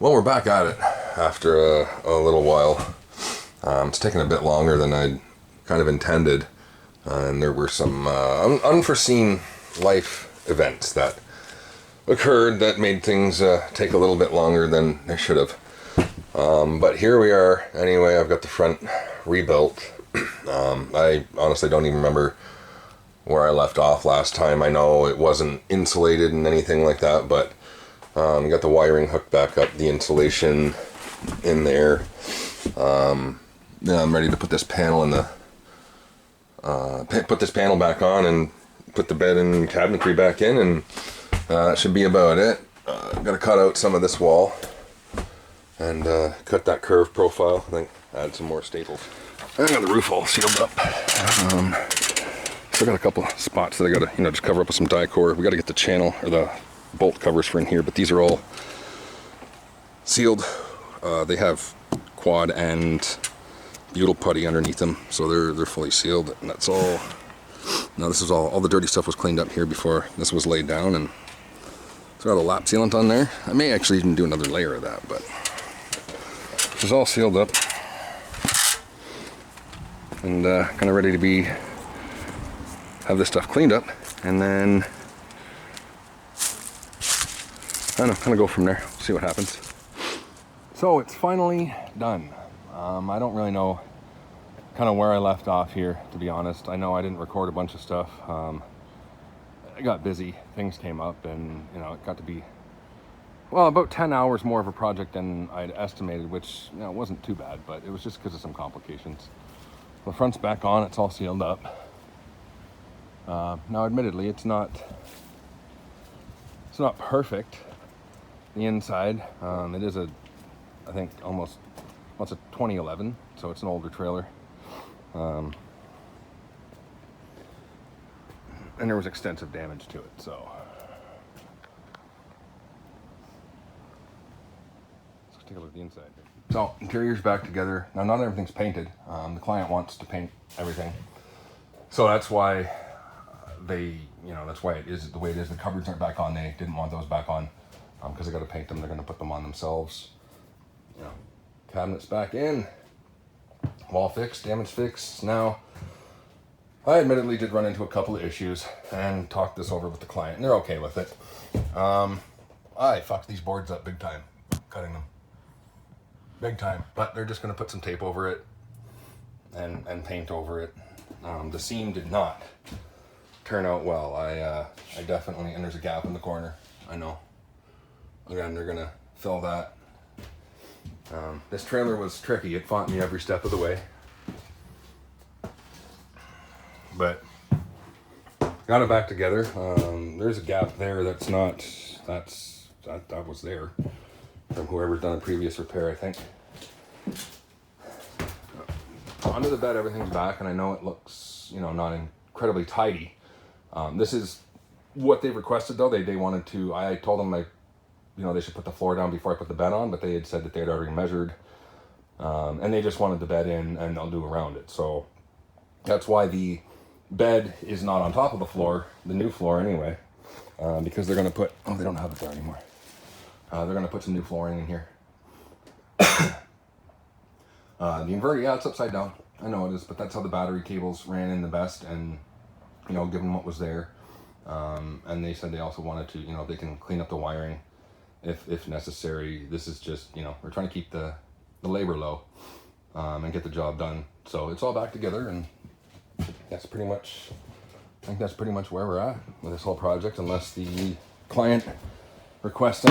Well, we're back at it after a little while. It's taken a bit longer than I'd kind of intended, and there were some unforeseen life events that occurred that made things take a little bit longer than they should have. But here we are. Anyway, I've got the front rebuilt. I honestly don't even remember where I left off last time. I know it wasn't insulated and anything like that, but got the wiring hooked back up, the insulation in there. Yeah, I'm ready to put this panel in the put this panel back on and put the bed and cabinetry back in, and that should be about it. I've got to cut out some of this wall and cut that curve profile. I think add some more staples. I got the roof all sealed up. Still got a couple spots that I got to just cover up with some Dicor. We got to get the channel or the bolt covers for in here, but these are all sealed. They have quad and butyl putty underneath them, so they're fully sealed, and that's all. Now this is all the dirty stuff was cleaned up here before this was laid down, and it's got a lap sealant on there. I may actually even do another layer of that, but this is all sealed up and kind of ready to have this stuff cleaned up, and then I don't know, kind of go from there, see what happens. So it's finally done. I don't really know kind of where I left off here, to be honest. I know I didn't record a bunch of stuff. I got busy, things came up, and it got to be, well, about 10 hours more of a project than I'd estimated, which it wasn't too bad, but it was just because of some complications. The front's back on, it's all sealed up. Now admittedly, it's not perfect, the inside. It is I think it's a 2011, so it's an older trailer. And there was extensive damage to it, so. Let's take a look at the inside. So, interior's back together. Now, not everything's painted. The client wants to paint everything. So that's why that's why it is the way it is. The cupboards aren't back on. They didn't want those back on because they got to paint them. They're going to put them on themselves. Cabinets back in. Wall fixed, damage fixed. Now, I admittedly did run into a couple of issues and talked this over with the client, and they're okay with it. I fucked these boards up big time, cutting them. Big time. But they're just going to put some tape over it and paint over it. The seam did not turn out well. I definitely, and there's a gap in the corner. I know. Again, they're going to fill that. This trailer was tricky. It fought me every step of the way. But got it back together. There's a gap there that was there from whoever's done a previous repair, I think. Under the bed, everything's back, and I know it looks, not incredibly tidy. This is what they requested, though. They wanted to. I told them they should put the floor down before I put the bed on, but they had said that they had already measured, and they just wanted the bed in, and they'll do around it. So that's why the bed is not on top of the floor, the new floor anyway, because they're going to put, they don't have it there anymore. They're going to put some new flooring in here. The inverter, it's upside down. I know it is, but that's how the battery cables ran in the best, and, given what was there. And they said they also wanted to, they can clean up the wiring if necessary. This is just, we're trying to keep the labor low and get the job done. So it's all back together, and I think that's pretty much where we're at with this whole project, unless the client requests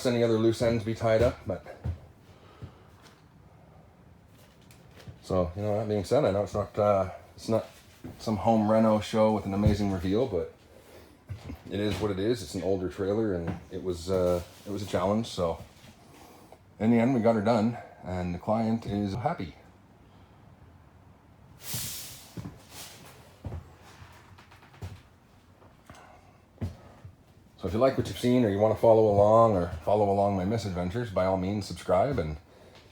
any other loose ends be tied up. But so, that being said, I know it's not some home reno show with an amazing reveal, but it is what it is. It's an older trailer, and it was a challenge. So in the end, we got her done, and the client is happy. So if you like what you've seen, or you want to follow along my misadventures, by all means subscribe, and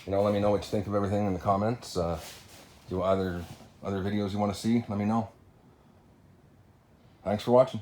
let me know what you think of everything in the comments. If you other videos you want to see, let me know. Thanks for watching.